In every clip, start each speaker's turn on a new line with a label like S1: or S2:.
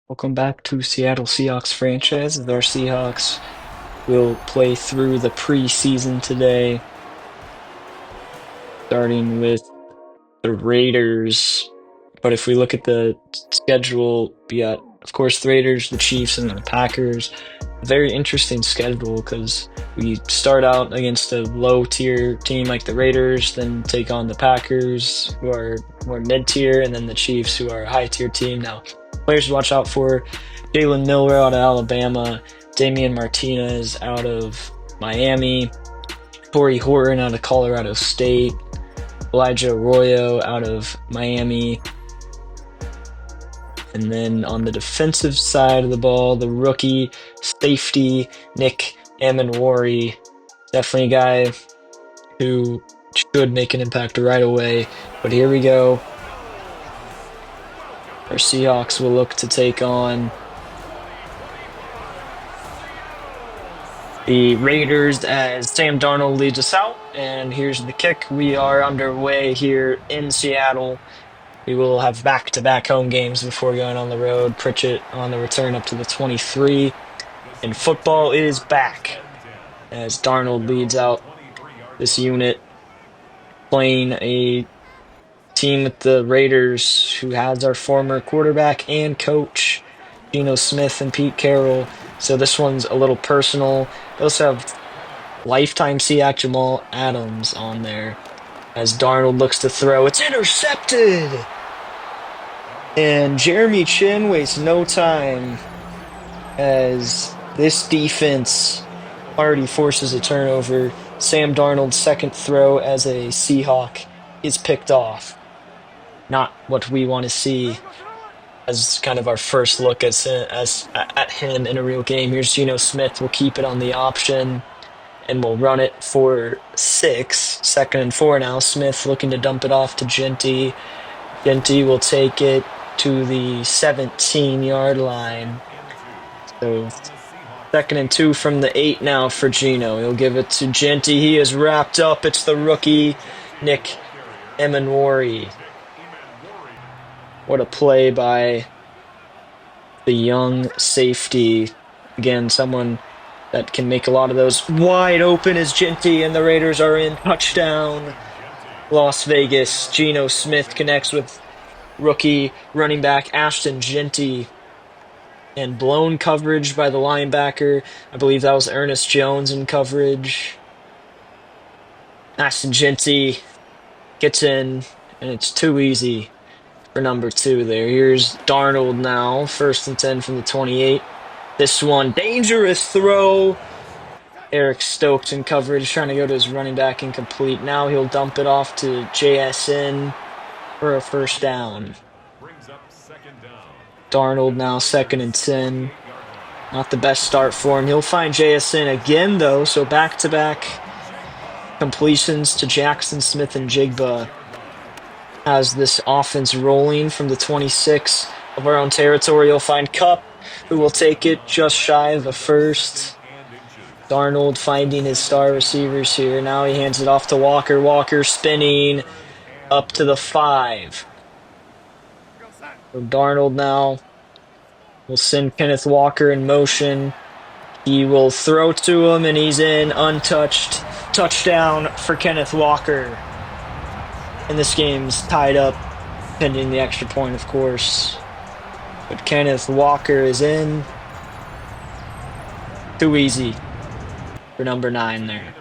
S1: Welcome back to Seattle Seahawks franchise. Our Seahawks will play through the preseason today, starting with the Raiders. But if we look at the schedule, we got, of course, the Raiders, the Chiefs, and the Packers. A very interesting schedule because we start out against a low-tier team like the Raiders, then take on the Packers, who are more mid-tier, and then the Chiefs, who are a high-tier team. Now, players to watch out for: Jalen Milroe out of Alabama, Damian Martinez out of Miami, Torrey Horton out of Colorado State, Elijah Arroyo out of Miami. And then on the defensive side of the ball, the rookie safety, Nick Amenwari. Definitely a guy who should make an impact right away. But here we go. Our Seahawks will look to take on the Raiders as Sam Darnold leads us out. And here's the kick. We are underway here in Seattle. We will have back-to-back home games before going on the road. Pritchett on the return up to the 23. And football is back as Darnold leads out this unit, playing a team with the Raiders who has our former quarterback and coach, Geno Smith and Pete Carroll. So this one's a little personal. They also have lifetime Seahawk Jamal Adams on there as Darnold looks to throw. It's intercepted! And Jeremy Chin wastes no time as this defense already forces a turnover. Sam Darnold's second throw as a Seahawk is picked off. Not what we want to see as kind of our first look at him in a real game. Here's Geno Smith. We'll keep it on the option, and we'll run it for 6. 2nd and 4 now. Smith looking to dump it off to Genty. Genty will take it to the 17-yard line. So 2nd and 2 from the 8 now for Geno. He'll give it to Genty. He is wrapped up. It's the rookie, Nick Amenwari. What a play by the young safety. Again, someone that can make a lot of those. Wide open is Genty, and the Raiders are in. Touchdown, Las Vegas. Geno Smith connects with rookie running back Ashton Genty. And blown coverage by the linebacker. I believe that was Ernest Jones in coverage. Ashton Genty gets in, and it's too easy for number 2 there. Here's Darnold now. 1st and 10 from the 28. This one, dangerous throw. Eric Stokes in coverage, trying to go to his running back, incomplete. Now he'll dump it off to JSN for a first down. Darnold now 2nd and 10. Not the best start for him. He'll find JSN again, though, so back-to-back completions to Jackson Smith and Jigba has this offense rolling from the 26 of our own territory. He'll find Kupp, who will take it just shy of a first. Darnold finding his star receivers here. Now he hands it off to Walker. Walker spinning up to the 5. So Darnold now will send Kenneth Walker in motion. He will throw to him, and he's in untouched. Touchdown for Kenneth Walker. And this game's tied up, pending the extra point, of course. But Kenneth Walker is in. Too easy for number 9 there.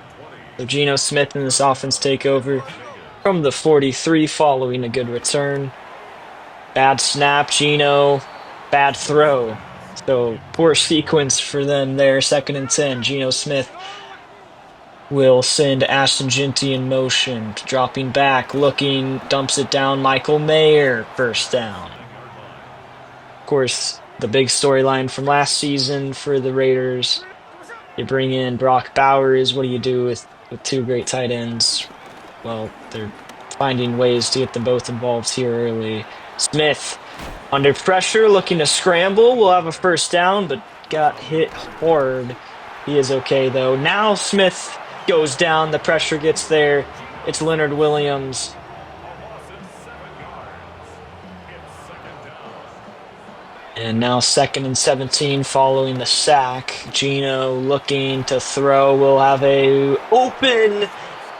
S1: So Geno Smith and this offense take over from the 43 following a good return. Bad snap, Geno. Bad throw. So poor sequence for them there. 2nd and 10. Geno Smith will send Ashton Genty in motion. Dropping back, looking, dumps it down. Michael Mayer, first down. Of course, the big storyline from last season for the Raiders. You bring in Brock Bowers. What do you do with 2 great tight ends? Well, they're finding ways to get them both involved here early. Smith under pressure, looking to scramble. We'll have a first down, but got hit hard. He is okay, though. Now Smith goes down. The pressure gets there. It's Leonard Williams. And now 2nd and 17 following the sack. Gino looking to throw. We'll have a open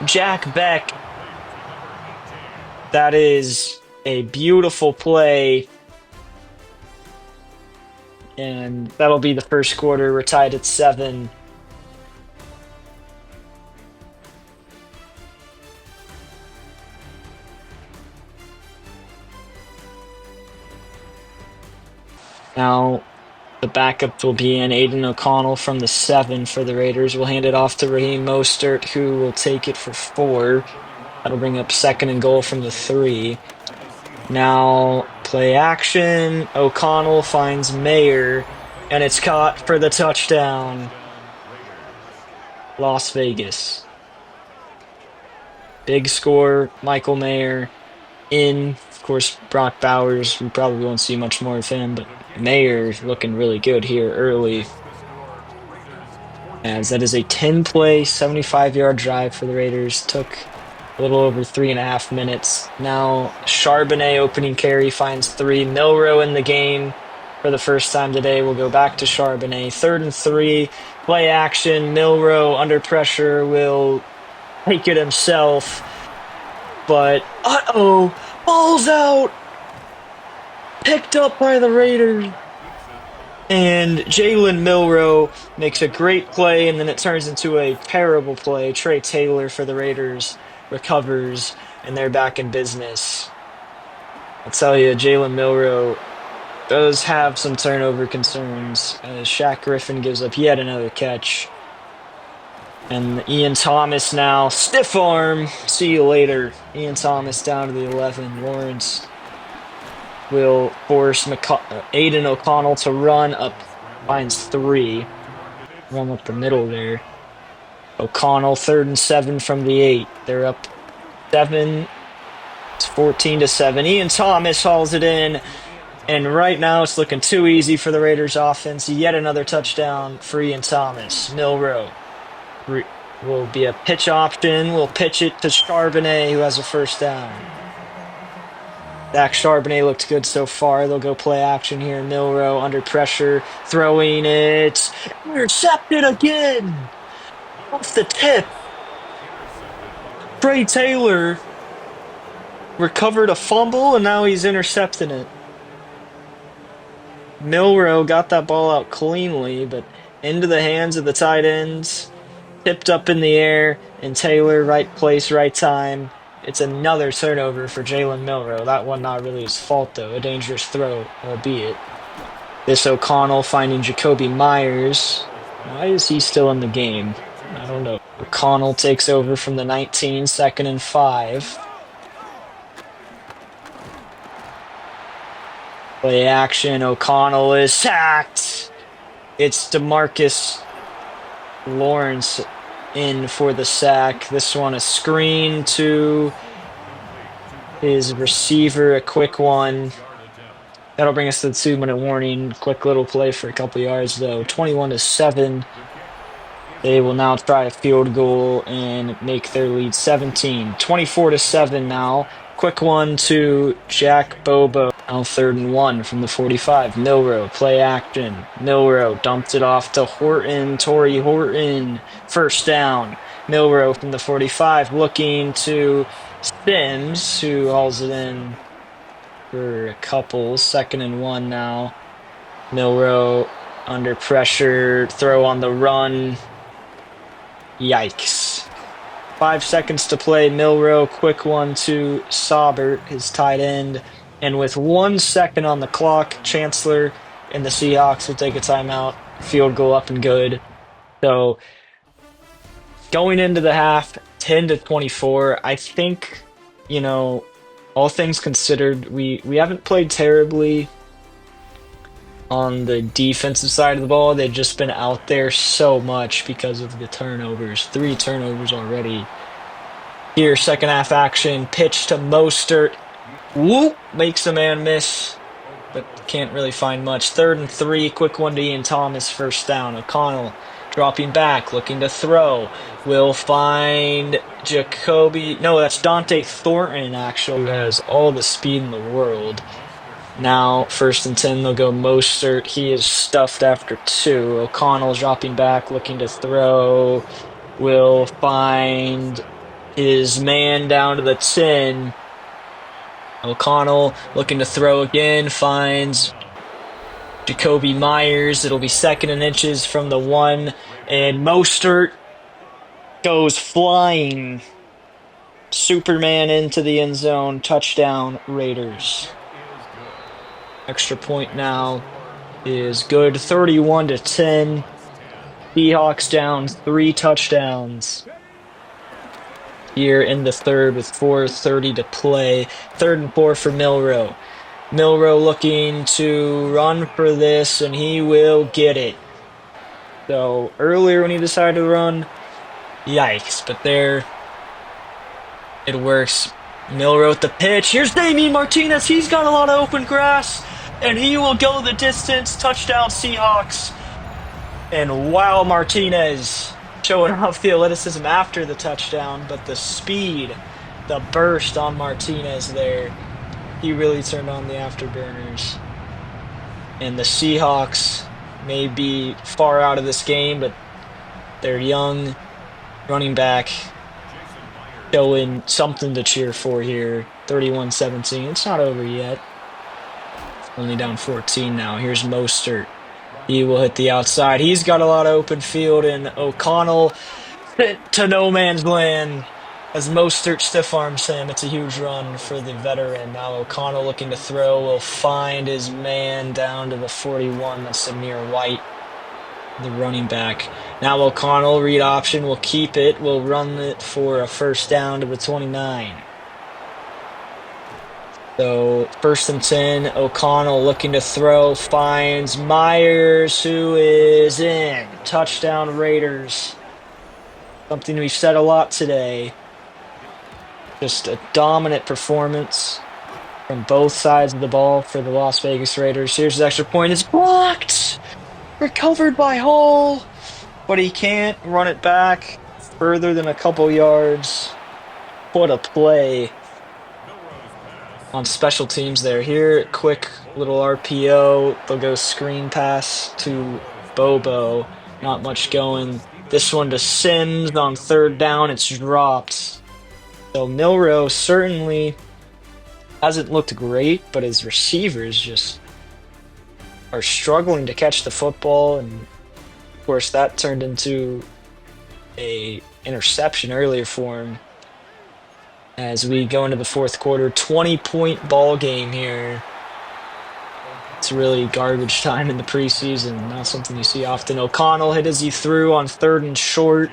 S1: Jack Beck. That is a beautiful play. And that'll be the first quarter. We're tied at 7. Now the backup will be in. Aiden O'Connell from the 7 for the Raiders. We'll hand it off to Raheem Mostert, who will take it for 4. That'll bring up 2nd and goal from the 3. Now play action. O'Connell finds Mayer, and it's caught for the touchdown. Las Vegas. Big score. Michael Mayer in. Of course, Brock Bowers, we probably won't see much more of him, but Mayer looking really good here early. As that is a 10-play, 75-yard drive for the Raiders. Took a little over 3.5 minutes. Now Charbonnet opening carry finds 3. Milroe in the game for the first time today. We'll go back to Charbonnet. 3rd and 3. Play action. Milroe under pressure will take it himself. But, ball's out! Picked up by the Raiders. And Jalen Milroe makes a great play, and then it turns into a terrible play. Trey Taylor for the Raiders recovers, and they're back in business. I'll tell you, Jalen Milroe does have some turnover concerns. Shaq Griffin gives up yet another catch. And Ian Thomas now, stiff arm, see you later. Ian Thomas down to the 11. Lawrence will force Aiden O'Connell to run up, finds 3. Run up the middle there. O'Connell, 3rd and 7 from the 8. They're up 7. It's 14-7. Ian Thomas hauls it in. And right now it's looking too easy for the Raiders offense. Yet another touchdown for Ian Thomas. Milroe will be a pitch option. We'll pitch it to Charbonnet, who has a first down. Zach Charbonnet looked good so far. They'll go play action here. Milroe under pressure, throwing it. Intercepted again! Off the tip. Trey Taylor recovered a fumble, and now he's intercepting it. Milroe got that ball out cleanly, but into the hands of the tight ends. Tipped up in the air, and Taylor, right place, right time. It's another turnover for Jalen Milroe. That one not really his fault, though. A dangerous throw, albeit. This O'Connell finding Jacoby Myers. Why is he still in the game? I don't know. O'Connell takes over from the 19, 2nd and 5. Play action. O'Connell is sacked. It's DeMarcus Lawrence in for the sack. This one a screen to his receiver, a quick one. That'll bring us to the 2-minute warning. Quick little play for a couple yards though. 21-7. They will now try a field goal and make their lead 17. 24-7 now. Quick one to Jack Bobo. Now 3rd and 1 from the 45. Milroe, play action. Milroe dumped it off to Horton. Torrey Horton, first down. Milroe from the 45 looking to Sims, who hauls it in for a couple. 2nd and 1 now. Milroe under pressure. Throw on the run. Yikes. 5 seconds to play. Milroe, quick one to Saubert, his tight end. And with 1 second on the clock, Chancellor and the Seahawks will take a timeout. Field goal up and good. So going into the half, 10-24, I think, all things considered, we haven't played terribly on the defensive side of the ball. They've just been out there so much because of the turnovers. 3 turnovers already. Here, second half action, pitch to Mostert. Whoop! Makes a man miss, but can't really find much. 3rd and 3, quick one to Ian Thomas, first down. O'Connell dropping back, looking to throw. Will find Jacoby. No, that's Dante Thornton, actually, who has all the speed in the world. Now, 1st and 10, they'll go Mostert. He is stuffed after 2. O'Connell dropping back, looking to throw. Will find his man down to the 10. O'Connell looking to throw again, finds Jacoby Myers. It'll be 2nd and inches from the 1, and Mostert goes flying. Superman into the end zone. Touchdown, Raiders. Extra point now is good. 31-10. Seahawks down 3 touchdowns here in the third with 4:30 to play. 3rd and 4 for Milroe. Milroe looking to run for this, and he will get it. So earlier when he decided to run, yikes, but there it works. Milroe with the pitch. Here's Damian Martinez. He's got a lot of open grass, and he will go the distance. Touchdown, Seahawks. And wow, Martinez showing off the athleticism after the touchdown, but the speed, the burst on Martinez there, he really turned on the afterburners. And the Seahawks may be far out of this game, but their young running back showing something to cheer for here. 31-17. It's not over yet. Only down 14 now. Here's Mostert. He will hit the outside. He's got a lot of open field, and O'Connell to no man's land as Mostert stiff arms him. It's a huge run for the veteran. Now O'Connell looking to throw will find his man down to the 41. That's Samir White, the running back. Now O'Connell, read option, will keep it. Will run it for a 1st down to the 29. So 1st and 10, O'Connell looking to throw, finds Myers, who is in. Touchdown, Raiders. Something we've said a lot today. Just a dominant performance from both sides of the ball for the Las Vegas Raiders. Here's the extra point. It's blocked! Recovered by Hall, but he can't run it back further than a couple yards. What a play on special teams there. Here, quick little RPO. They'll go screen pass to Bobo. Not much going. This one to Sims on 3rd down. It's dropped. So Milroe certainly hasn't looked great, but his receivers just are struggling to catch the football, and of course that turned into a interception earlier for him. As we go into the 4th quarter, 20-point ball game here. It's really garbage time in the preseason, not something you see often. O'Connell hit as he threw on 3rd and short.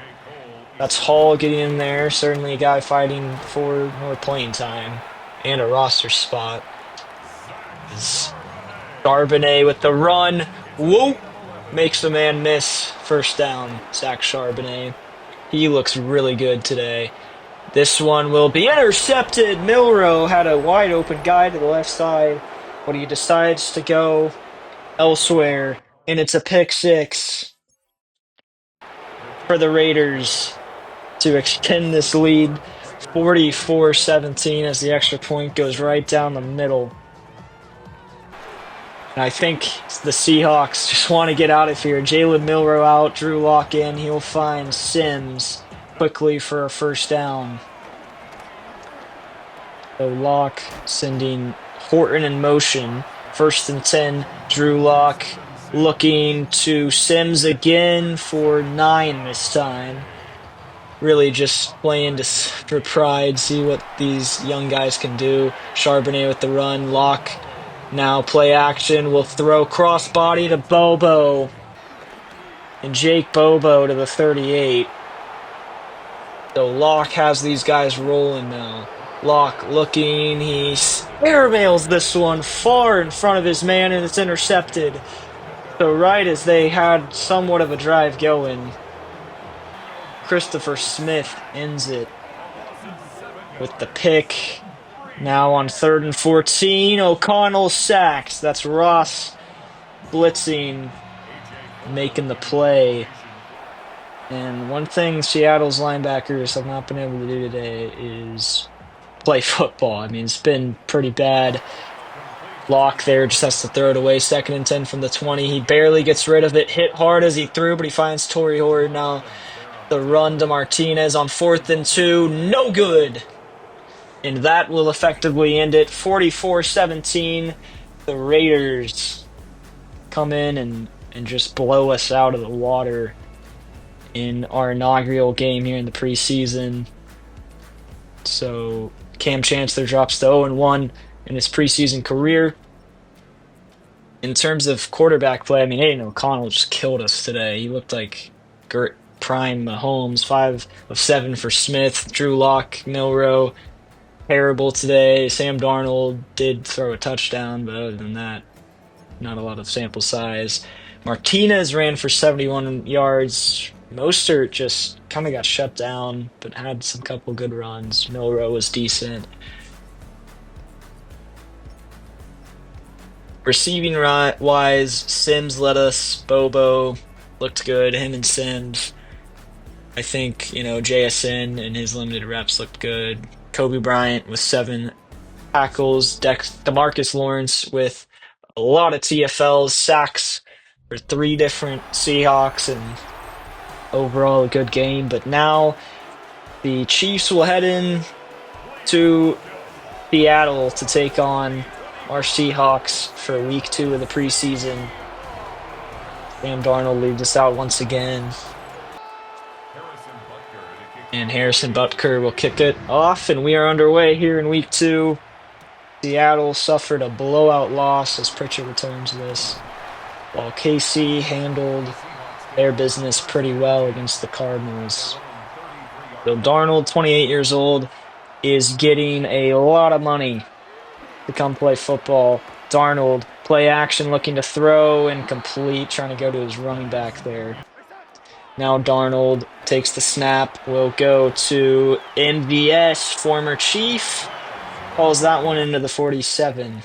S1: That's Hall getting in there. Certainly a guy fighting for more playing time and a roster spot. Charbonnet with the run. Whoop! Makes the man miss. 1st down. Zach Charbonnet. He looks really good today. This one will be intercepted. Milroe had a wide open guy to the left side, but he decides to go elsewhere, and it's a pick 6 for the Raiders to extend this lead 44-17 as the extra point goes right down the middle. And I think the Seahawks just want to get out of here. Jalen Milroe out, Drew Lock in. He'll find Sims quickly for a 1st down. So Lock sending Horton in motion. 1st and 10, Drew Lock looking to Sims again for 9 this time. Really just playing for pride, see what these young guys can do. Charbonnet with the run. Lock now play action. Will throw crossbody to Bobo. And Jake Bobo to the 38. So Lock has these guys rolling now. Lock looking. He airmails this one far in front of his man, and it's intercepted. So right as they had somewhat of a drive going, Christopher Smith ends it with the pick. Now on 3rd and 14, O'Connell sacked. That's Ross blitzing, making the play. And one thing Seattle's linebackers have not been able to do today is play football. I mean, it's been pretty bad Lock there just has to throw it away. 2nd and 10 from the 20. He barely gets rid of it. Hit hard as he threw, but he finds Torrey Horde. Now the run to Martinez on 4th and 2. No good. And that will effectively end it. 44-17. The Raiders come in and just blow us out of the water in our inaugural game here in the preseason. So Cam Chancellor drops to 0-1 in his preseason career. In terms of quarterback play, I mean, Aiden O'Connell just killed us today. He looked like prime Mahomes. 5 of 7 for Smith. Drew Lock, Milroe, terrible today. Sam Darnold did throw a touchdown, but other than that, not a lot of sample size. Martinez ran for 71 yards. Mostert just kind of got shut down, but had some couple good runs. Milroe was decent. Receiving wise, Sims led us. Bobo looked good. Him and Sims. I think, JSN and his limited reps looked good. Kobe Bryant with 7 tackles. DeMarcus Lawrence with a lot of TFLs, sacks for 3 different Seahawks, and overall a good game. But now the Chiefs will head in to Seattle to take on our Seahawks for week 2 of the preseason. Sam Darnold leaves us out once again. And Harrison Butker will kick it off, and we are underway here in week 2. Seattle suffered a blowout loss as Pritchett returns this, while KC handled their business pretty well against the Cardinals. So Darnold, 28 years old, is getting a lot of money to come play football. Darnold, play action, looking to throw, incomplete, trying to go to his running back there. Now Darnold takes the snap, will go to MVS, former Chief, calls that one into the 47.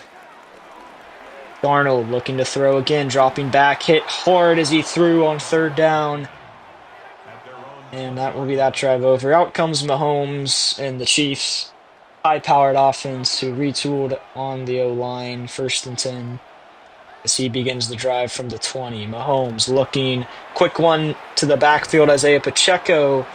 S1: Darnold looking to throw again, dropping back, hit hard as he threw on 3rd down. And that will be that drive over. Out comes Mahomes and the Chiefs' high-powered offense, who retooled on the O-line. 1st and 10 as he begins the drive from the 20. Mahomes looking, quick one to the backfield. Isaiah Pacheco.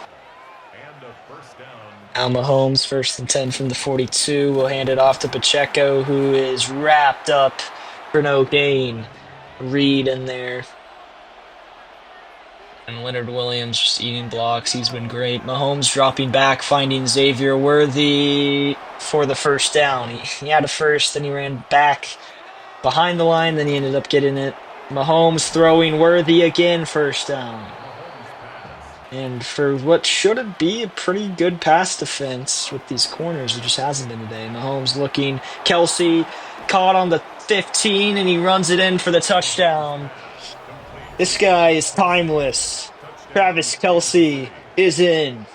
S1: Now Mahomes, 1st and 10 from the 42. Will hand it off to Pacheco, who is wrapped up for no gain. Reed in there. And Leonard Williams just eating blocks. He's been great. Mahomes dropping back, finding Xavier Worthy for the 1st down. He had a first, then he ran back behind the line, then he ended up getting it. Mahomes throwing, Worthy again, 1st down. And for what should be a pretty good pass defense with these corners, it just hasn't been today. Mahomes looking, Kelsey caught on the 15, and he runs it in for the touchdown. This guy is timeless. Travis Kelsey is in.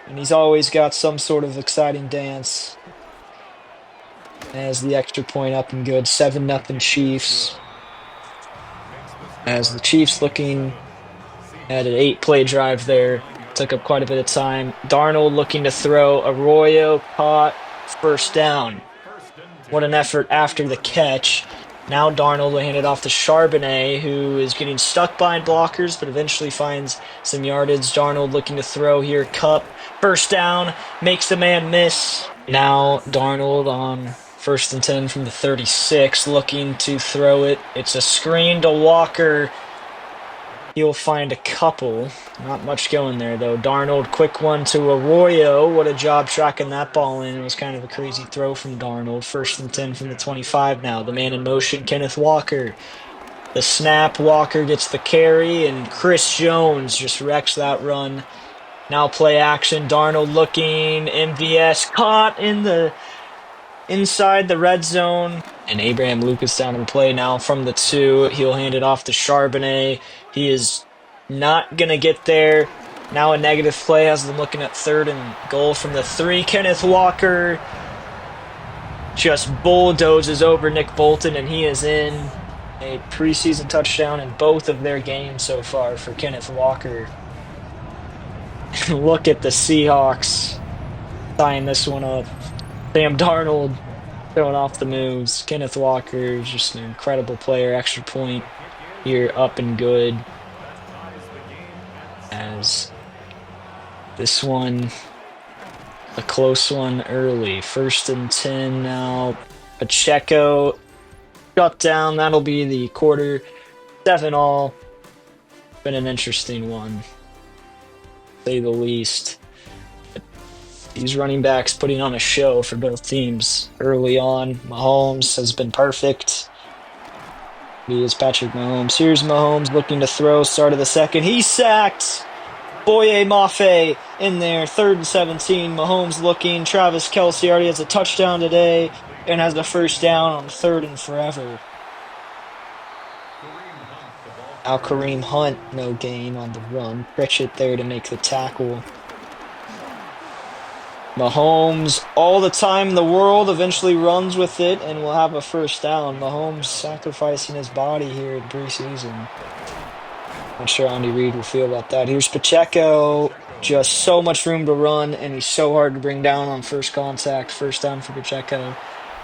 S1: And he's always got some sort of exciting dance. As the extra point up and good. 7-0 Chiefs. As the Chiefs looking at an 8-play drive there. Took up quite a bit of time. Darnold looking to throw. Arroyo caught. 1st down. What an effort after the catch. Now Darnold will hand it off to Charbonnet, who is getting stuck behind blockers, but eventually finds some yardage. Darnold looking to throw here. Cup, 1st down, makes the man miss. Now Darnold on 1st and 10 from the 36, looking to throw it. It's a screen to Walker. He'll find a couple. Not much going there, though. Darnold, quick one to Arroyo. What a job tracking that ball in. It was kind of a crazy throw from Darnold. 1st and 10 from the 25 now. The man in motion, Kenneth Walker. The snap, Walker gets the carry, and Chris Jones just wrecks that run. Now play action. Darnold looking. MVS caught in the inside the red zone. And Abraham Lucas down in play now from the 2. He'll hand it off to Charbonnet. He is not going to get there. Now a negative play has them looking at 3rd and goal from the 3. Kenneth Walker just bulldozes over Nick Bolton, and he is in. A preseason touchdown in both of their games so far for Kenneth Walker. Look at the Seahawks tying this one up. Sam Darnold Showing off the moves. Kenneth Walker is just an incredible player. Extra point here, up and good. As this one, a close one early. 1st and 10 now. Pacheco shut down. That'll be the quarter. 7-all. Been an interesting one, to say the least. These running backs putting on a show for both teams early on. Mahomes has been perfect. He is Patrick Mahomes. Here's Mahomes looking to throw. Start of the second. He's sacked. Boye Mafe in there. 3rd and 17. Mahomes looking. Travis Kelce already has a touchdown today and has the first down on 3rd and forever. Now Kareem Hunt, no gain on the run. Pritchett there to make the tackle. Mahomes, all the time in the world, eventually runs with it and will have a first down. Mahomes sacrificing his body here in preseason. Not sure how Andy Reid will feel about that. Here's Pacheco. Just so much room to run, and he's so hard to bring down on first contact. First down for Pacheco.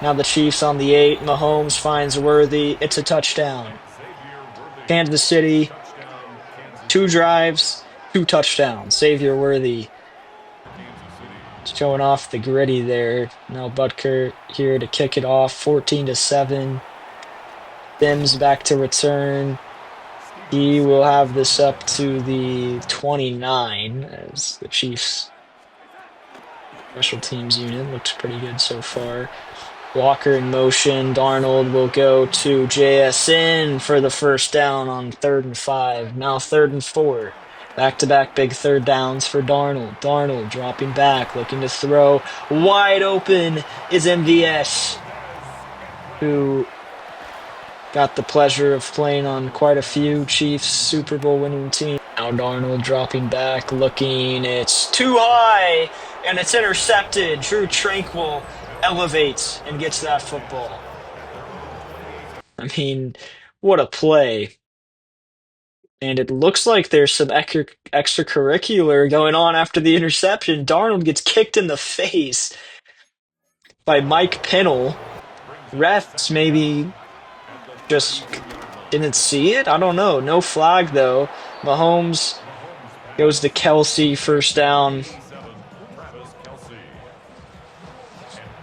S1: Now the Chiefs on the 8. Mahomes finds Worthy. It's a touchdown. Kansas City, 2 drives, 2 touchdowns. Xavier Worthy showing off the gritty there. Now Butker here to kick it off. 14-7. Sims back to return. He will have this up to the 29 as the Chiefs special teams unit looks pretty good so far. Walker in motion. Darnold will go to JSN for the first down on 3rd and 5. Now 3rd and 4. Back-to-back big 3rd downs for Darnold. Darnold dropping back, looking to throw. Wide open is MVS, who got the pleasure of playing on quite a few Chiefs Super Bowl winning teams. Now Darnold dropping back, looking. It's too high, and it's intercepted. Drew Tranquil elevates and gets that football. I mean, what a play. And it looks like there's some extracurricular going on after the interception. Darnold gets kicked in the face by Mike Pennell. Refs maybe just didn't see it? I don't know. No flag, though. Mahomes goes to Kelce, first down.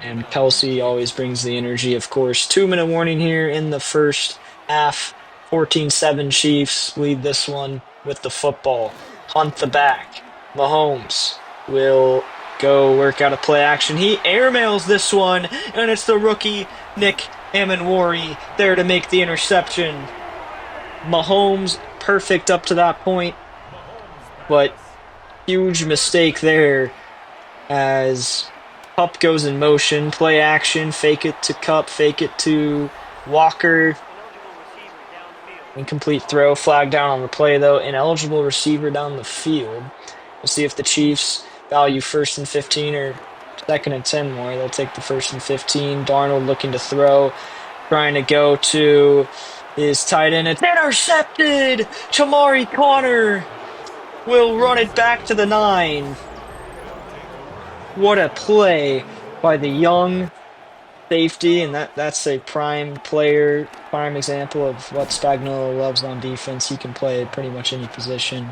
S1: And Kelce always brings the energy, of course. 2-minute warning here in the first half. 14-7 Chiefs lead this one with the football. Hunt the back. Mahomes will go work out a play action. He airmails this one, and it's the rookie Nick Amenwari there to make the interception. Mahomes perfect up to that point, but huge mistake there as Kupp goes in motion. Play action, fake it to Kupp, fake it to Walker. Incomplete throw, flag down on the play though. Ineligible receiver down the field. We'll see if the Chiefs value 1st and 15 or 2nd and 10 more. They'll take the 1st and 15. Darnold looking to throw, trying to go to his tight end. It's intercepted! Chamari Connor will run it back to the 9. What a play by the young safety, and that's a prime player, prime example of what Spagnuolo loves on defense. He can play at pretty much any position,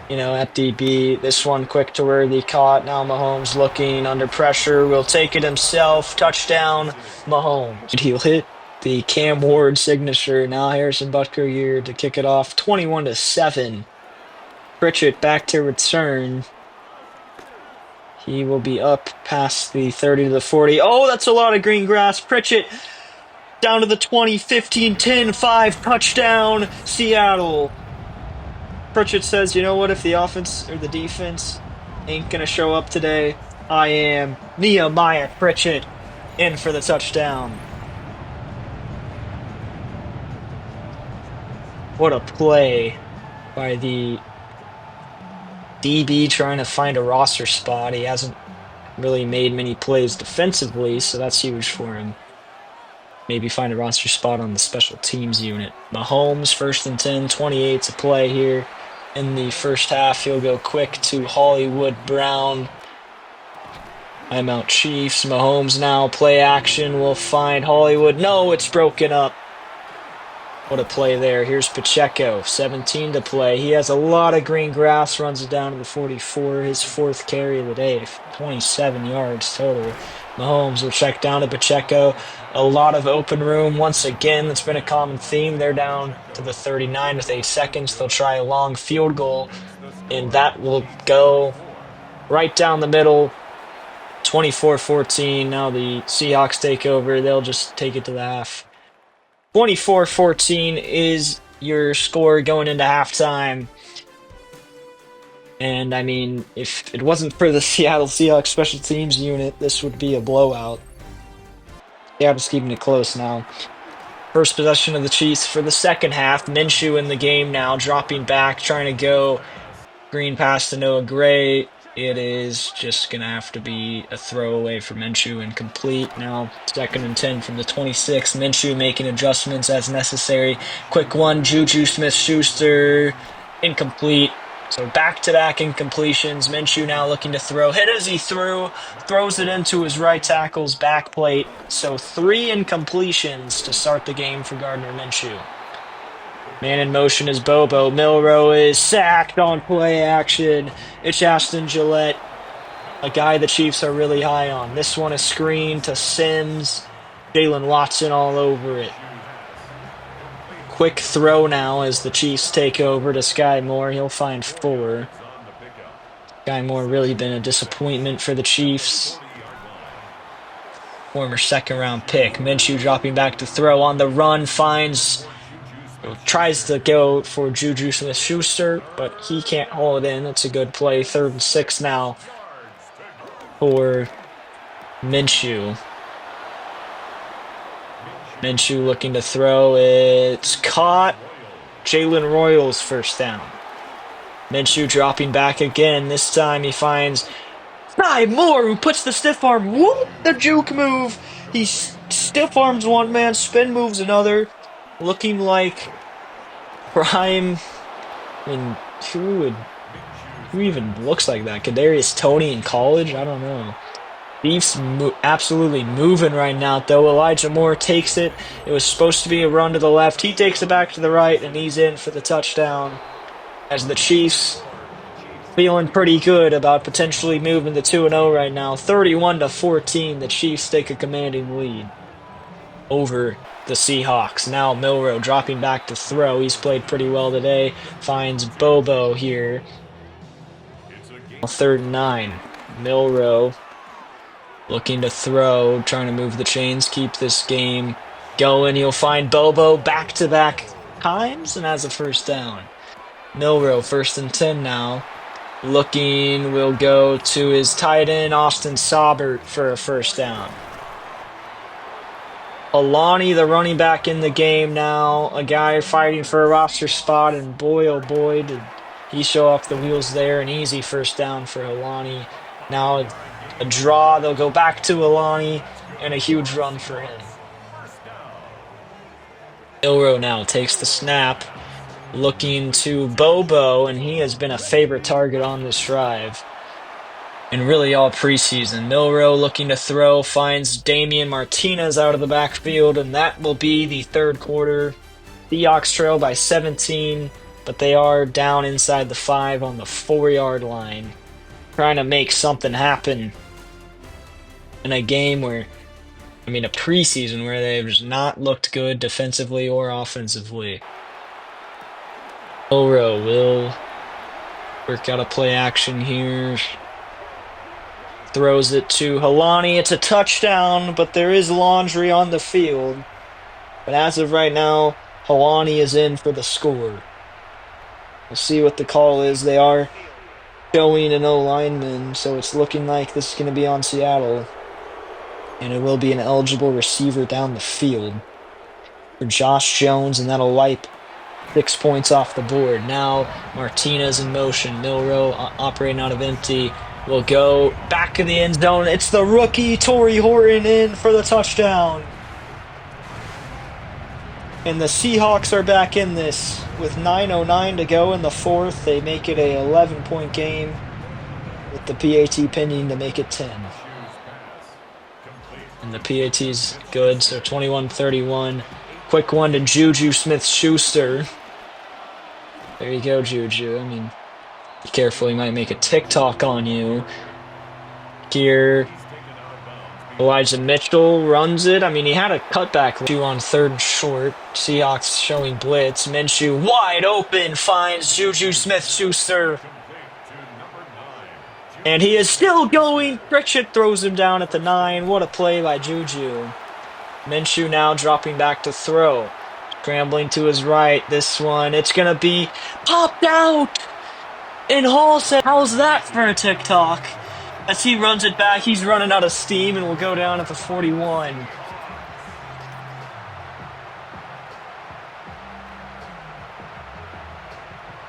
S1: at DB. This one quick to Worthy, caught. Now Mahomes looking under pressure, will take it himself. Touchdown, Mahomes. He'll hit the Cam Ward signature. Now Harrison Butker here to kick it off. 21-7. Pritchett back to return. He will be up past the 30 to the 40. Oh, that's a lot of green grass. Pritchett down to the 20, 15, 10, 5, touchdown, Seattle. Pritchett says, you know what, if the offense or the defense ain't going to show up today, I am. Nehemiah Pritchett in for the touchdown. What a play by the DB trying to find a roster spot. He hasn't really made many plays defensively, so that's huge for him. Maybe find a roster spot on the special teams unit. Mahomes, 1st and 10, 28 to play here in the first half. He'll go quick to Hollywood Brown. Timeout Chiefs. Mahomes now. Play action will find Hollywood. No, it's broken up. What a play there. Here's Pacheco. 17 to play. He has a lot of green grass. Runs it down to the 44. His 4th carry of the day. 27 yards total. Mahomes will check down to Pacheco. A lot of open room. Once again, that's been a common theme. They're down to the 39 with 8 seconds. They'll try a long field goal, and that will go right down the middle. 24-14. Now the Seahawks take over. They'll just take it to the half. 24-14 is your score going into halftime. And, I mean, if it wasn't for the Seattle Seahawks special teams unit, this would be a blowout. Seattle's keeping it close now. First possession of the Chiefs for the second half. Minshew in the game now, dropping back, trying to go green pass to Noah Gray. It is just going to have to be a throwaway for Minshew, incomplete. Now 2nd and 10 from the 26. Minshew making adjustments as necessary. Quick one, Juju Smith-Schuster, incomplete. So back-to-back incompletions. Minshew now looking to throw. Hit as he throws it into his right tackle's back plate. So 3 incompletions to start the game for Gardner Minshew. Man in motion is Bobo. Milroe is sacked on play action. It's Ashton Gillette, a guy the Chiefs are really high on. This one is screened to Sims. Jalen Watson all over it. Quick throw now as the Chiefs take over to Sky Moore. He'll find 4. Sky Moore really been a disappointment for the Chiefs. Former 2nd-round pick. Minshew dropping back to throw on the run. Tries to go for Juju Smith-Schuster, but he can't haul it in. That's a good play. 3rd and 6 now for Minshew. Minshew looking to throw. It's caught. Jalen Royals first down. Minshew dropping back again. This time he finds Sky Moore, who puts the stiff arm. Whoop! The juke move. He stiff arms one man, spin moves another. Looking like prime. I mean, who even looks like that? Kadarius Toney in college? I don't know. Chiefs absolutely moving right now, though. Elijah Moore takes it. It was supposed to be a run to the left. He takes it back to the right, and he's in for the touchdown. As the Chiefs feeling pretty good about potentially moving to 2-0 right now. 31-14, the Chiefs take a commanding lead over the Seahawks. Now Milroe dropping back to throw. He's played pretty well today. Finds Bobo here. 3rd and 9. Milroe looking to throw, trying to move the chains, keep this game going. He'll find Bobo back-to-back times and has a first down. Milroe, 1st and 10 now. Looking, will go to his tight end, Austin Saubert, for a first down. Alani, the running back in the game now, a guy fighting for a roster spot, and boy, oh boy, did he show off the wheels there. An easy first down for Alani. Now a draw, they'll go back to Alani, and a huge run for him. Milroe now takes the snap, looking to Bobo, and he has been a favorite target on this drive. And really all preseason. Milroe looking to throw, finds Damian Martinez out of the backfield, and that will be the 3rd quarter. Seahawks trail by 17, but they are down inside the 5 on the 4-yard line. Trying to make something happen in a game where, a preseason where they've just not looked good defensively or offensively. Milroe will work out a play action here. Throws it to Helani. It's a touchdown, but there is laundry on the field. But as of right now, Helani is in for the score. We'll see what the call is. They are showing an O-lineman, so it's looking like this is going to be on Seattle. And it will be an eligible receiver down the field for Josh Jones, and that'll wipe 6 points off the board. Now Martinez in motion. Milroe operating out of empty. Will go back in the end zone. It's the rookie Torrey Horton in for the touchdown. And the Seahawks are back in this with 9:09 to go in the 4th. They make it a 11-point game with the PAT pending to make it 10. And the PAT's good, so 21-31. Quick one to Juju Smith-Schuster. There you go, Juju. I mean, be careful, he might make a TikTok on you. Here, Elijah Mitchell runs it. I mean, he had a cutback on 3rd and short. Seahawks showing blitz. Minshew wide open, finds Juju Smith-Schuster. And he is still going. Pritchett throws him down at the 9. What a play by Juju. Minshew now dropping back to throw. Scrambling to his right. This one, it's going to be popped out. And Hall said, how's that for a TikTok? As he runs it back, he's running out of steam and will go down at the 41.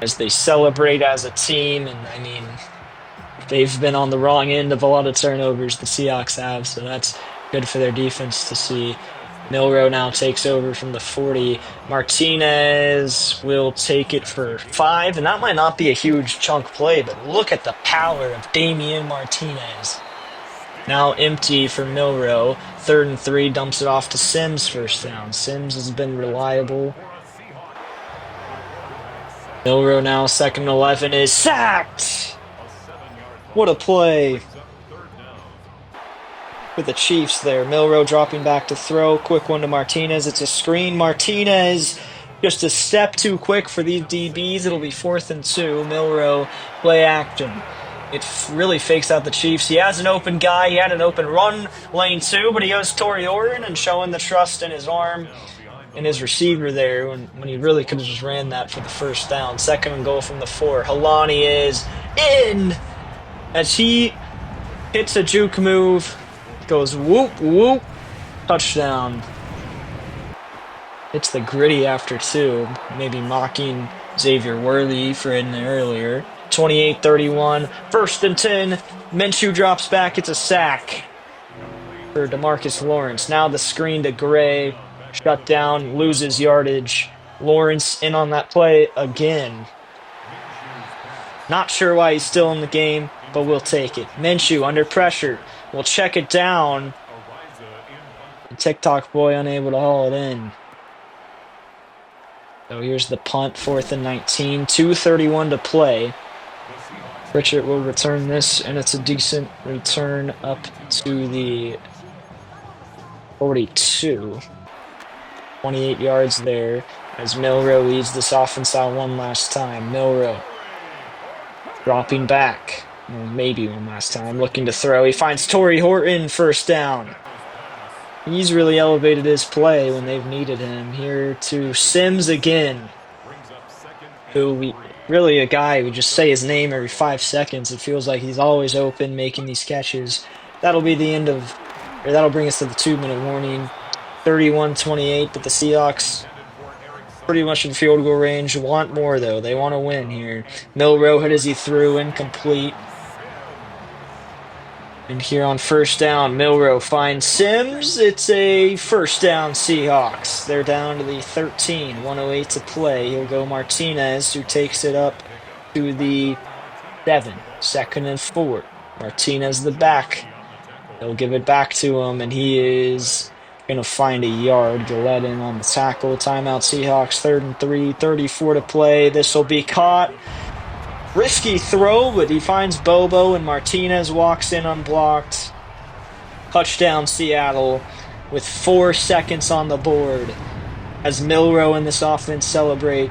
S1: As they celebrate as a team, and I mean, they've been on the wrong end of a lot of turnovers, the Seahawks have, so that's good for their defense to see. Milroe now takes over from the 40. Martinez will take it for 5, and that might not be a huge chunk play, but look at the power of Damian Martinez. Now empty for Milroe. 3rd and 3, dumps it off to Sims, first down. Sims has been reliable. Milroe now, 2nd and 11, is sacked! What a play. With the Chiefs there. Milroe dropping back to throw. Quick one to Martinez. It's a screen. Martinez just a step too quick for these DBs. It'll be 4th and 2. Milroe, play action. It really fakes out the Chiefs. He has an open guy. He had an open run lane too, but he goes Torrey Orton and showing the trust in his arm and his receiver there when he really could have just ran that for the first down. 2nd and goal from the 4. Helani is in as he hits a juke move. Goes whoop, whoop, touchdown. It's the gritty after 2, maybe mocking Xavier Worthy for in there earlier. 28-31, 1st and 10. Minshew drops back, it's a sack for DeMarcus Lawrence. Now the screen to Gray, shut down, loses yardage. Lawrence in on that play again. Not sure why he's still in the game, but we'll take it. Minshew under pressure. We'll check it down. The TikTok boy unable to haul it in. So here's the punt, 4th and 19. 2:31 to play. Pritchett will return this, and it's a decent return up to the 42. 28 yards there as Milroe leads this offense out one last time. Milroe dropping back. Maybe one last time, looking to throw. He finds Torrey Horton, first down. He's really elevated his play when they've needed him. Here to Sims again, who really a guy who just say his name every 5 seconds. It feels like he's always open, making these catches. That'll be the end of, or that'll bring us to the 2-minute warning. 31-28, but the Seahawks pretty much in field goal range. Want more though. They want to win here. Milroe hit as he threw, incomplete. And here on 1st down, Milroe finds Sims. It's a 1st down Seahawks. They're down to the 13, 1:08 to play. He'll go Martinez, who takes it up to the 7, 2nd and 4. Martinez the back. They'll give it back to him, and he is going to find a yard. Gillette in on the tackle. Timeout Seahawks, 3rd and 3, 34 to play. This will be caught. Risky throw, but he finds Bobo, and Martinez walks in unblocked. Touchdown Seattle with 4 seconds on the board as Milroe and this offense celebrate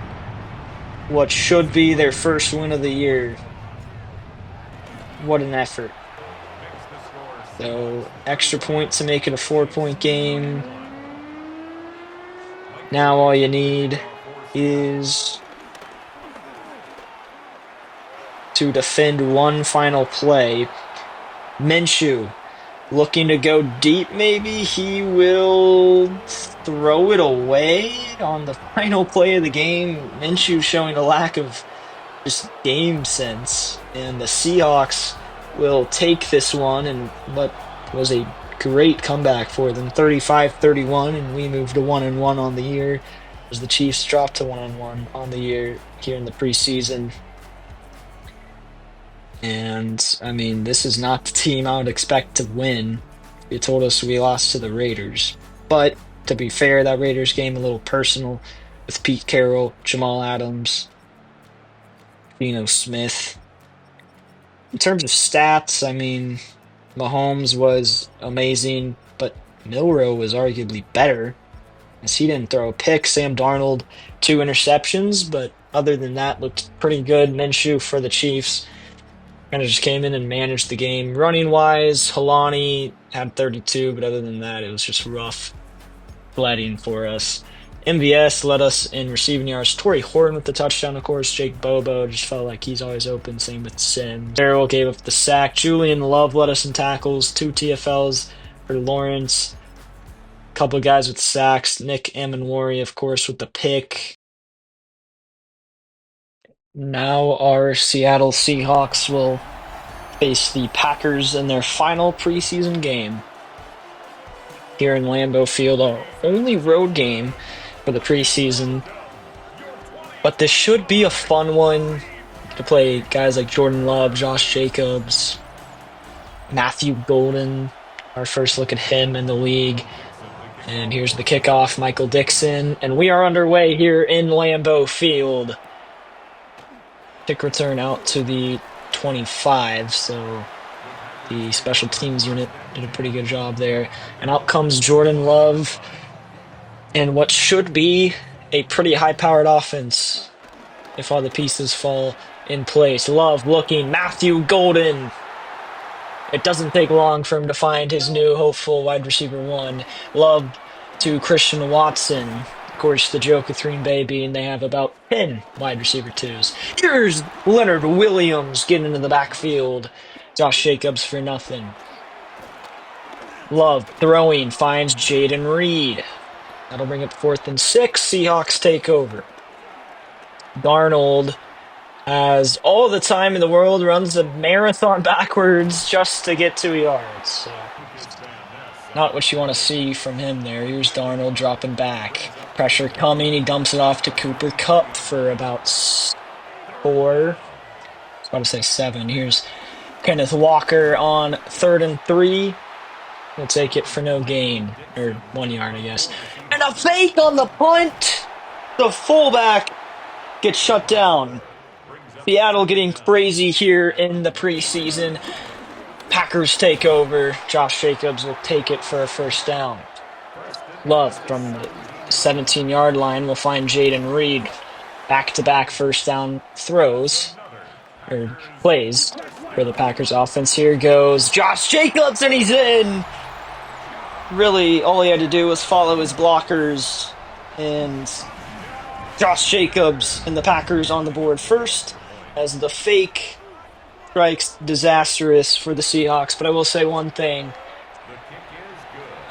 S1: what should be their first win of the year. What an effort. So, extra point to make it a 4-point game. Now all you need is to defend one final play. Minshew looking to go deep maybe. He will throw it away on the final play of the game. Minshew showing a lack of just game sense. And the Seahawks will take this one, and what was a great comeback for them. 35-31, and we move to 1-1 on the year as the Chiefs drop to 1-1 on the year here in the preseason. And, I mean, this is not the team I would expect to win You told us we lost to the Raiders. But to be fair, that Raiders game a little personal with Pete Carroll, Jamal Adams, Geno Smith. In terms of stats, I mean, Mahomes was amazing, but Milroe was arguably better as he didn't throw a pick. Sam Darnold, 2 interceptions, but other than that, looked pretty good. Minshew for the Chiefs kind of just came in and managed the game. Running wise, Helani had 32, but other than that, it was just rough sledding for us. MVS led us in receiving yards. Torrey Horton with the touchdown, of course. Jake Bobo just felt like he's always open. Same with Sims. Darrell gave up the sack. Julian Love led us in tackles. 2 TFLs for Lawrence. A couple of guys with sacks. Nick Amenwari, of course, with the pick. Now our Seattle Seahawks will face the Packers in their final preseason game here in Lambeau Field, our only road game for the preseason. But this should be a fun one to play guys like Jordan Love, Josh Jacobs, Matthew Golden, our first look at him in the league. And here's the kickoff, Michael Dixon. And we are underway here in Lambeau Field. Kick return out to the 25, so the special teams unit did a pretty good job there. And out comes Jordan Love in what should be a pretty high-powered offense if all the pieces fall in place. Love looking, Matthew Golden. It doesn't take long for him to find his new hopeful wide receiver 1. Love to Christian Watson. Of course, the joke with Green Bay being they have about 10 wide receiver 2s. Here's Leonard Williams getting into the backfield. Josh Jacobs for nothing. Love throwing, finds Jaden Reed. That'll bring up 4th and 6. Seahawks take over. Darnold has all the time in the world, runs a marathon backwards just to get 2 yards. So, not what you want to see from him there. Here's Darnold dropping back. Pressure coming. He dumps it off to Cooper Kupp for about 4. I was about to say 7. Here's Kenneth Walker on 3rd and 3. We'll take it for no gain. Or 1 yard, I guess. And a fake on the punt! The fullback gets shut down. Seattle getting crazy here in the preseason. Packers take over. Josh Jacobs will take it for a first down. Love from the 17-yard line will find Jaden Reed. Back-to-back first down throws. Or plays for the Packers offense. Here goes Josh Jacobs, and he's in! Really, all he had to do was follow his blockers, and Josh Jacobs and the Packers on the board first as the fake strikes disastrous for the Seahawks. But I will say one thing.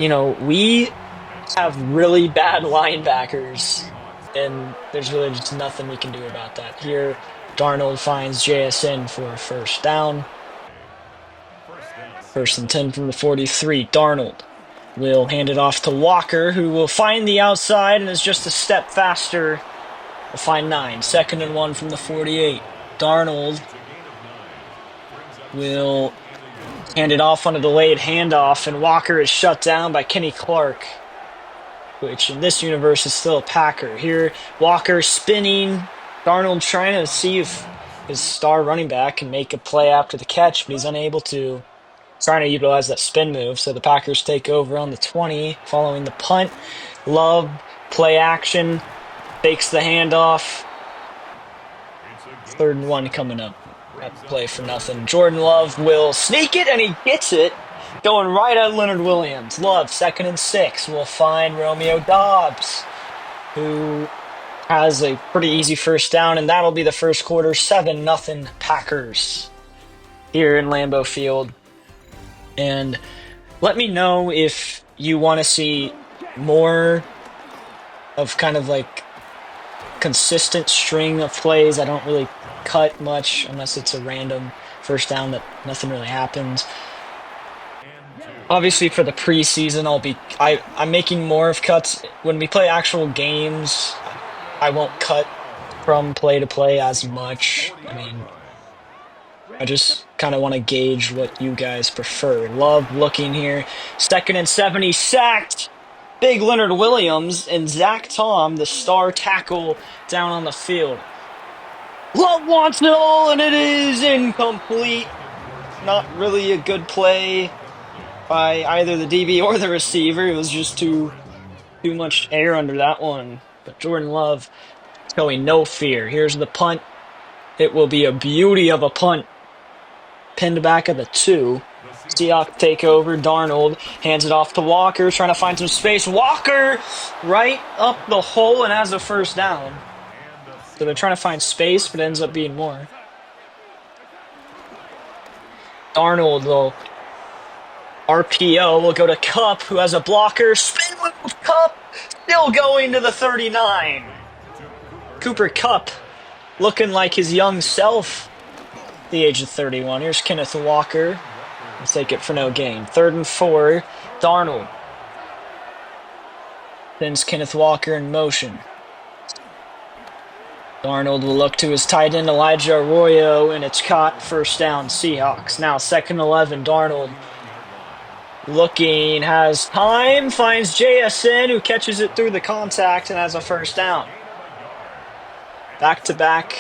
S1: You know, we have really bad linebackers, and there's really just nothing we can do about that. Here, Darnold finds JSN for a first down. 1st and 10 from the 43. Darnold will hand it off to Walker, who will find the outside and is just a step faster. Will find 9. 2nd and 1 from the 48. Darnold will hand it off on a delayed handoff, and Walker is shut down by Kenny Clark, which in this universe is still a Packer. Here, Walker spinning. Darnold trying to see if his star running back can make a play after the catch, but he's unable to. Trying to utilize that spin move, so the Packers take over on the 20 following the punt. Love, play action, fakes the handoff. 3rd and 1 coming up. That play for nothing. Jordan Love will sneak it, and he gets it. Going right at Leonard Williams. Love, 2nd and 6, will find Romeo Dobbs, who has a pretty easy first down, and that'll be the first quarter. 7-0 Packers here in Lambeau Field. And let me know if you want to see more of kind of like consistent string of plays. I don't really cut much unless it's a random first down that nothing really happens. Obviously for the preseason, I'm making more of cuts. When we play actual games, I won't cut from play to play as much. I mean, I just kind of want to gauge what you guys prefer. Love looking here. 2nd and 7, he sacked Big Leonard Williams and Zach Tom, the star tackle, down on the field. Love wants it all, and it is incomplete. Not really a good play by either the DB or the receiver. It was just too much air under that one. But Jordan Love showing no fear. Here's the punt. It will be a beauty of a punt. Pinned back at the 2. Seahawks take over. Darnold hands it off to Walker, trying to find some space. Walker right up the hole and has a first down. So they're trying to find space, but it ends up being more. Darnold will RPO, will go to Kupp, who has a blocker. Spin move, Kupp, still going to the 39. Cooper Kupp looking like his young self, the age of 31. Here's Kenneth Walker. Let's take it for no gain. 3rd and 4, Darnold sends Kenneth Walker in motion. Darnold will look to his tight end, Elijah Arroyo, and it's caught. First down, Seahawks. Now 2nd and 11, Darnold looking, has time, finds JSN, who catches it through the contact and has a first down. Back-to-back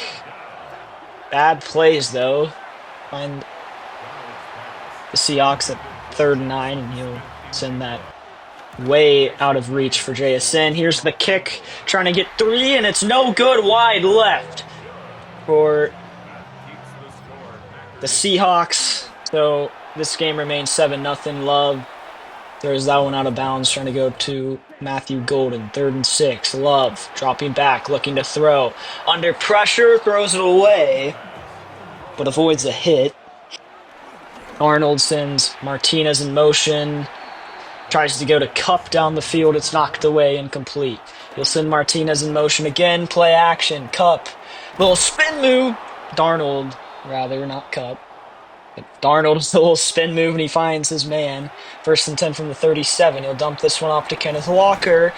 S1: bad plays, though. Find the Seahawks at 3rd and 9, and he'll send that way out of reach for JSN. Here's the kick, trying to get 3, and it's no good. Wide left for the Seahawks. So this game remains 7-0. Love throws that one out of bounds, trying to go to Matthew Golden. 3rd and 6. Love dropping back, looking to throw. Under pressure, throws it away, but avoids a hit. Arnold sends Martinez in motion. Tries to go to Kupp down the field. It's knocked away, incomplete. He'll send Martinez in motion again. Play action. Kupp. Little spin move. Darnold, rather, not Kupp. Darnold's a little spin move, and he finds his man. 1st and 10 from the 37. He'll dump this one off to Kenneth Walker,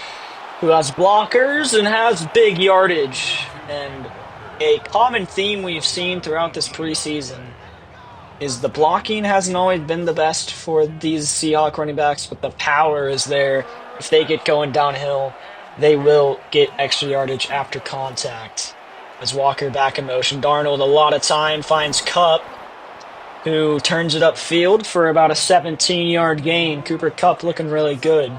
S1: who has blockers and has big yardage. And a common theme we've seen throughout this preseason is the blocking hasn't always been the best for these Seahawks running backs, but the power is there. If they get going downhill, they will get extra yardage after contact. As Walker back in motion, Darnold a lot of time, finds Kupp, who turns it upfield for about a 17-yard gain. Cooper Kupp looking really good.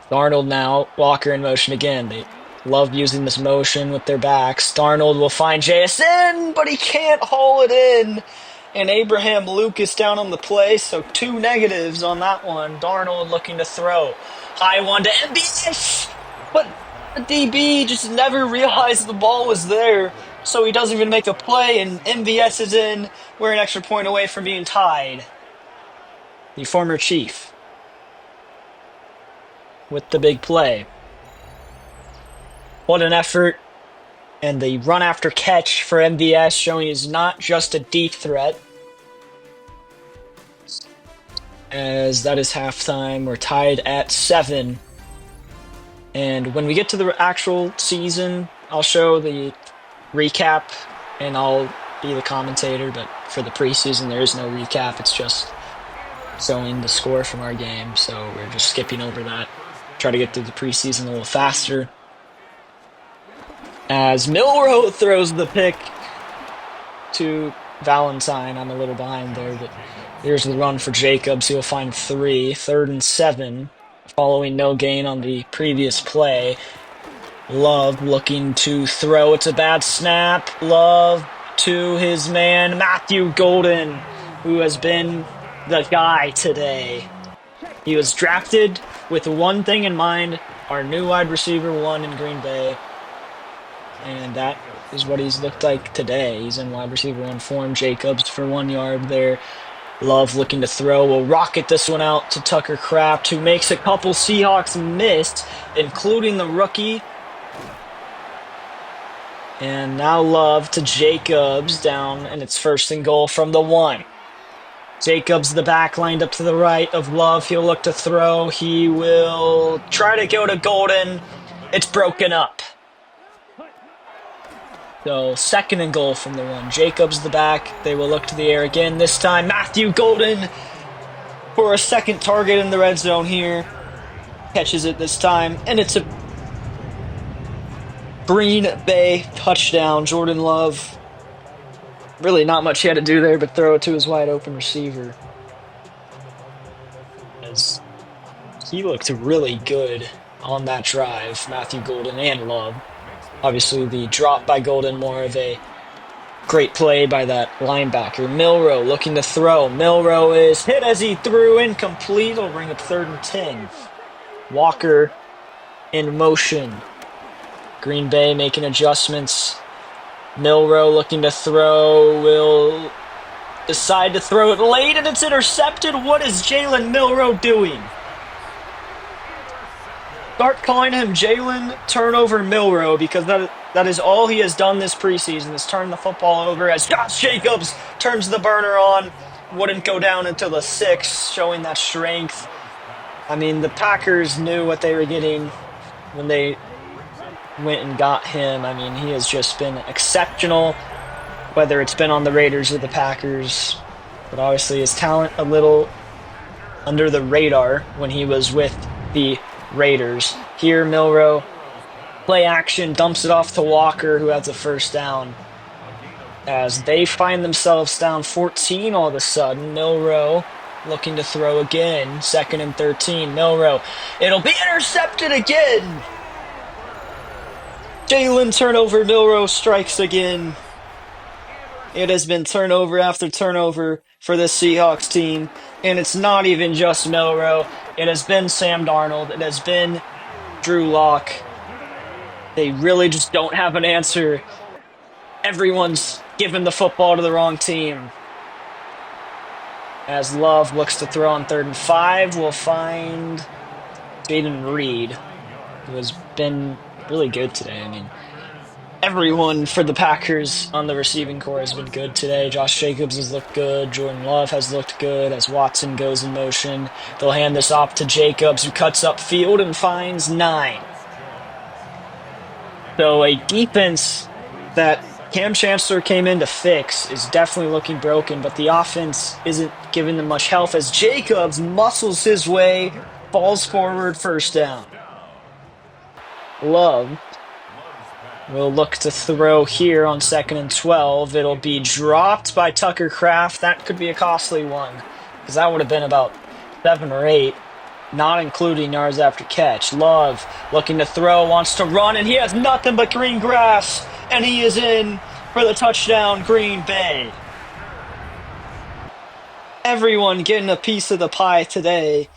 S1: Darnold now, Walker in motion again. They love using this motion with their backs. Darnold will find JSN, but he can't haul it in. And Abraham Lucas down on the play, so 2 negatives on that one. Darnold looking to throw. High one to MBS, but the DB just never realized the ball was there, so he doesn't even make a play, and MVS is in. We're an extra point away from being tied. The former Chief with the big play. What an effort. And the run after catch for MVS, showing he's not just a deep threat. As that is halftime, we're tied at 7. And when we get to the actual season, I'll show the recap and I'll be the commentator. But for the preseason, there is no recap. It's just showing the score from our game. So we're just skipping over that. Try to get through the preseason a little faster. As Milroe throws the pick to Valentine. I'm a little behind there, but here's the run for Jacobs. He'll find 3. 3rd and 7, following no gain on the previous play. Love looking to throw. It's a bad snap. Love to his man, Matthew Golden, who has been the guy today. He was drafted with one thing in mind, our new wide receiver 1 in Green Bay. And that is what he's looked like today. He's in wide receiver 1 form. Jacobs for 1 yard there. Love looking to throw. Will rocket this one out to Tucker Kraft, who makes a couple Seahawks miss, including the rookie. And now Love to Jacobs down, and it's 1st and goal from the 1. Jacobs, the back, lined up to the right of Love. He'll look to throw. He will try to go to Golden. It's broken up. So 2nd and goal from the 1. Jacobs the back. They will look to the air again. This time, Matthew Golden for a second target in the red zone here. Catches it this time, and it's a Green Bay touchdown. Jordan Love. Really not much he had to do there, but throw it to his wide open receiver. As he looked really good on that drive, Matthew Golden and Love. Obviously, the drop by Golden, more of a great play by that linebacker. Milroe looking to throw. Milroe is hit as he threw, incomplete. It'll bring up 3rd and 10. Walker in motion. Green Bay making adjustments. Milroe looking to throw. Will decide to throw it late, and it's intercepted. What is Jalen Milroe doing? Start calling him Jalen Turnover Milroe, because that is all he has done this preseason, is turn the football over as Josh Jacobs turns the burner on. Wouldn't go down until the 6th, showing that strength. I mean, the Packers knew what they were getting when they went and got him. I mean, he has just been exceptional, whether it's been on the Raiders or the Packers. But obviously his talent a little under the radar when he was with the Raiders. Here, Milroe, play action, dumps it off to Walker, who has a first down. As they find themselves down 14 all of a sudden, Milroe looking to throw again. 2nd and 13, Milroe. It'll be intercepted again. Jalen Turnover Milroe strikes again. It has been turnover after turnover for the Seahawks team. And it's not even just Milroe. It has been Sam Darnold. It has been Drew Lock. They really just don't have an answer. Everyone's given the football to the wrong team. As Love looks to throw on 3rd and 5, we'll find Jaden Reed, who has been really good today. I mean, everyone for the Packers on the receiving core has been good today. Josh Jacobs has looked good. Jordan Love has looked good as Watson goes in motion. They'll hand this off to Jacobs, who cuts up field and finds 9. So a defense that Cam Chancellor came in to fix is definitely looking broken, but the offense isn't giving them much help as Jacobs muscles his way, falls forward, first down. Love will look to throw here on 2nd and 12. It'll be dropped by Tucker Kraft. That could be a costly one, because that would have been about 7 or 8, not including yards after catch. Love looking to throw, wants to run, and he has nothing but green grass, and he is in for the touchdown, Green Bay. Everyone getting a piece of the pie today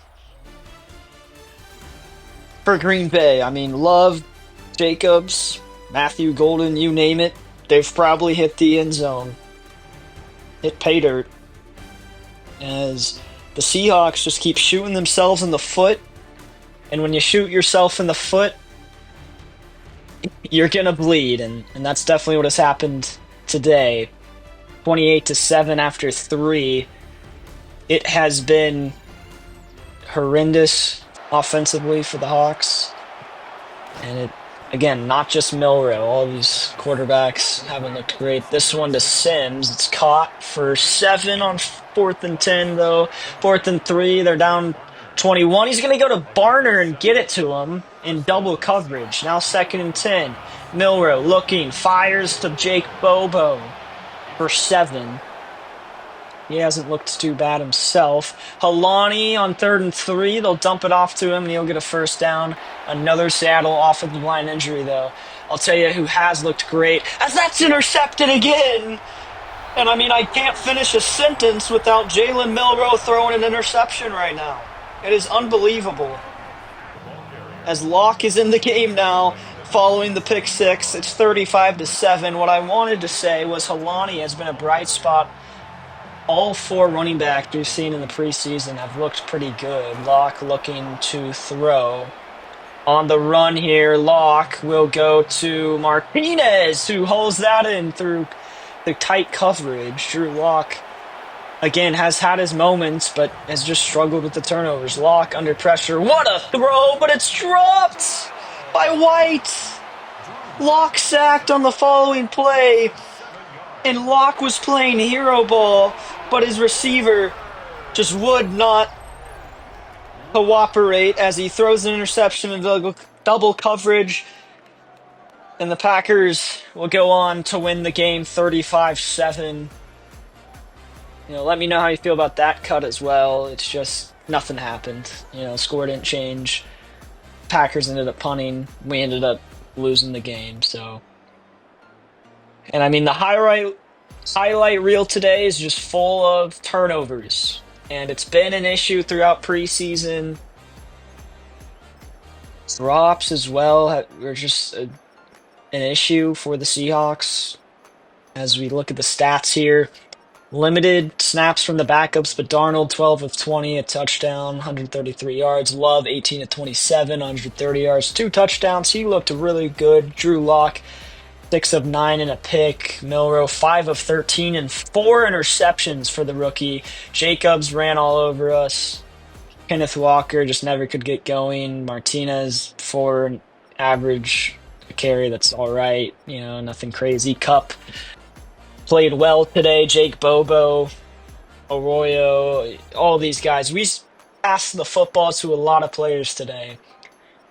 S1: for Green Bay. I mean, Love, Jacobs, Matthew Golden, you name it, they've probably hit the end zone. Hit pay dirt. As the Seahawks just keep shooting themselves in the foot. And when you shoot yourself in the foot, you're going to bleed. And that's definitely what has happened today. 28-7 after 3. It has been horrendous offensively for the Hawks. And it, again, not just Milroe. All these quarterbacks haven't looked great. This one to Sims. It's caught for 7 on 4th and 10, though. 4th and 3. They're down 21. He's going to go to Barner and get it to him in double coverage. Now 2nd and 10. Milroe looking. Fires to Jake Bobo for 7. He hasn't looked too bad himself. Halani on 3rd and 3. They'll dump it off to him, and he'll get a first down. Another Seattle offensive line injury, though. I'll tell you who has looked great, as that's intercepted again. And, I mean, I can't finish a sentence without Jalen Milroe throwing an interception right now. It is unbelievable. As Locke is in the game now, following the pick 6, it's 35-7. What I wanted to say was Halani has been a bright spot. All 4 running backs we've seen in the preseason have looked pretty good. Locke looking to throw. On the run here, Locke will go to Martinez, who holds that in through the tight coverage. Drew Locke, again, has had his moments, but has just struggled with the turnovers. Locke under pressure. What a throw, but it's dropped by White. Locke sacked on the following play, and Locke was playing hero ball, but his receiver just would not cooperate as he throws an interception in double coverage, and the Packers will go on to win the game 35-7. Let me know how you feel about that cut as well. It's just nothing happened. Score didn't change. Packers ended up punting. We ended up losing the game. And I mean, the highlight reel today is just full of turnovers, and it's been an issue throughout preseason. Drops as well are just an issue for the Seahawks. As we look at the stats here, limited snaps from the backups, but Darnold 12 of 20, a touchdown, 133 yards. Love 18 of 27, 130 yards, 2 touchdowns. He looked really good. Drew Lock 6 of 9 and a pick. Milroe 5 of 13 and 4 interceptions for the rookie. Jacobs ran all over us. Kenneth Walker just never could get going. Martinez 4 average carry, that's all right. Nothing crazy. Cup played well today. Jake Bobo, Arroyo, all these guys. We passed the football to a lot of players today,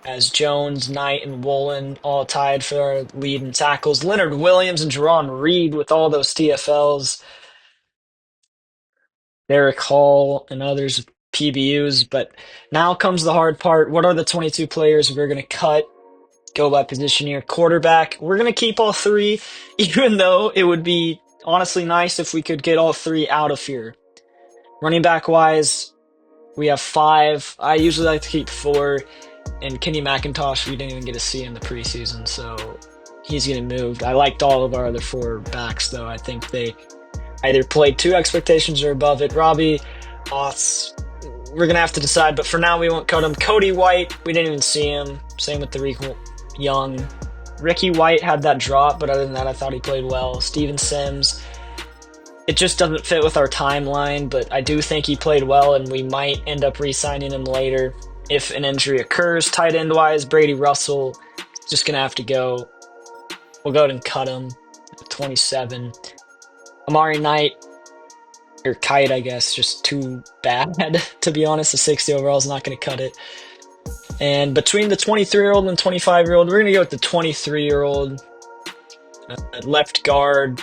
S1: as Jones, Knight, and Woolen all tied for our lead in tackles. Leonard Williams and Jerron Reed with all those TFLs. Derek Hall and others PBUs. But now comes the hard part. What are the 22 players we're going to cut? Go by position here. Quarterback, we're going to keep all 3, even though it would be honestly nice if we could get all 3 out of here. Running back wise, we have 5. I usually like to keep 4. And Kenny McIntosh, we didn't even get to see in the preseason, so he's getting moved. I liked all of our other 4 backs, though. I think they either played to expectations or above it. Robbie Otts, we're going to have to decide, but for now we won't cut him. Cody White, we didn't even see him. Same with Tariq Young. Ricky White had that drop, but other than that, I thought he played well. Steven Sims, it just doesn't fit with our timeline, but I do think he played well, and we might end up re-signing him later if an injury occurs. Tight end-wise, Brady Russell, just going to have to go. We'll go ahead and cut him at 27. Amari Knight, or Kite, I guess, just too bad, to be honest. The 60 overall is not going to cut it. And between the 23-year-old and 25-year-old, we're going to go with the 23-year-old. Left guard,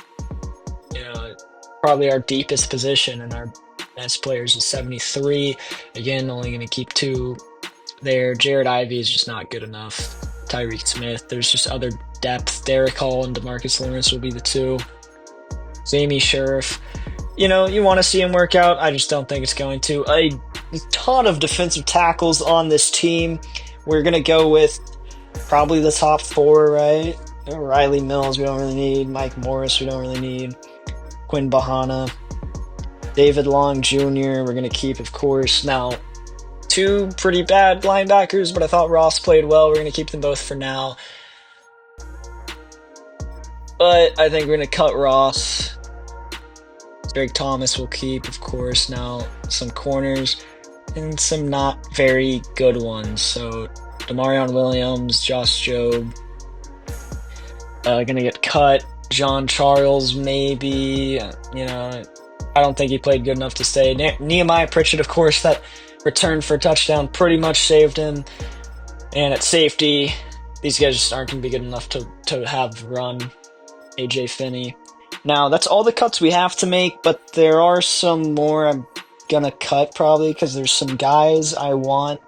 S1: probably our deepest position, and our best players is 73. Again, only going to keep 2 there. Jared Ivey is just not good enough. Tyreek Smith, there's just other depth. Derek Hall and DeMarcus Lawrence will be the 2. Jamie Sheriff, you want to see him work out. I just don't think it's going to. A ton of defensive tackles on this team. We're going to go with probably the top 4, right? Riley Mills, we don't really need. Mike Morris, we don't really need. Quinn Bahana. David Long Jr., we're going to keep, of course. Now, 2 pretty bad linebackers, but I thought Ross played well. We're going to keep them both for now. But I think we're going to cut Ross. Greg Thomas will keep, of course. Now, some corners and some not very good ones. So, Demarion Williams, Josh Jobe, going to get cut. John Charles, maybe. I don't think he played good enough to stay. Nehemiah Pritchett, of course, that return for a touchdown pretty much saved him. And at safety, these guys just aren't going to be good enough to have run. AJ Finney. Now, that's all the cuts we have to make, but there are some more I'm going to cut probably because there's some guys I want.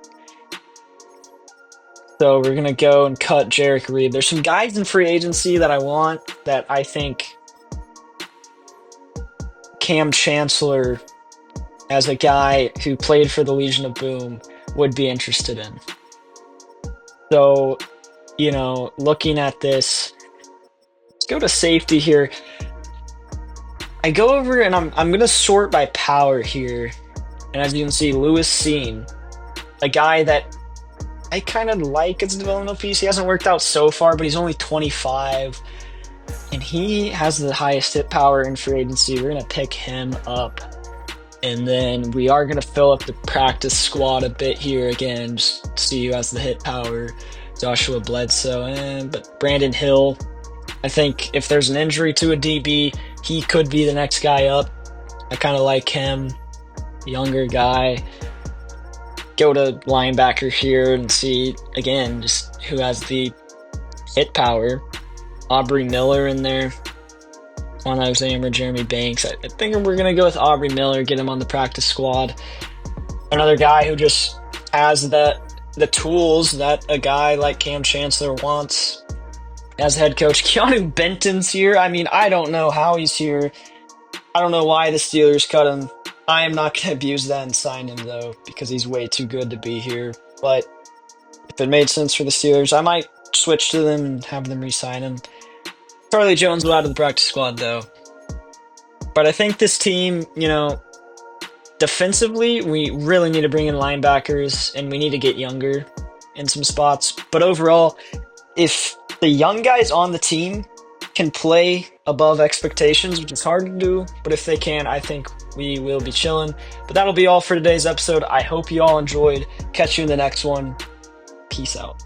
S1: So we're going to go and cut Jarek Reed. There's some guys in free agency that I want that I think Cam Chancellor, as a guy who played for the Legion of Boom, would be interested in. So, looking at this, let's go to safety here. I go over and I'm going to sort by power here. And as you can see, Lewis Seen, a guy that I kind of like as a developmental piece. He hasn't worked out so far, but he's only 25. And he has the highest hit power in free agency. We're going to pick him up. And then we are going to fill up the practice squad a bit here again, just see who has the hit power. Joshua Bledsoe, but Brandon Hill. I think if there's an injury to a DB, he could be the next guy up. I kind of like him, younger guy. Go to linebacker here and see, again, just who has the hit power. Aubrey Miller in there. Juan Alexander, Jeremy Banks. I think we're going to go with Aubrey Miller, get him on the practice squad. Another guy who just has the tools that a guy like Cam Chancellor wants as head coach. Keanu Benton's here. I mean, I don't know how he's here. I don't know why the Steelers cut him. I am not going to abuse that and sign him, though, because he's way too good to be here. But if it made sense for the Steelers, I might switch to them and have them re-sign him. Charlie Jones will out of the practice squad, though. But I think this team, defensively, we really need to bring in linebackers, and we need to get younger in some spots. But overall, if the young guys on the team can play above expectations, which is hard to do, but if they can, I think we will be chilling. But that'll be all for today's episode. I hope you all enjoyed. Catch you in the next one. Peace out.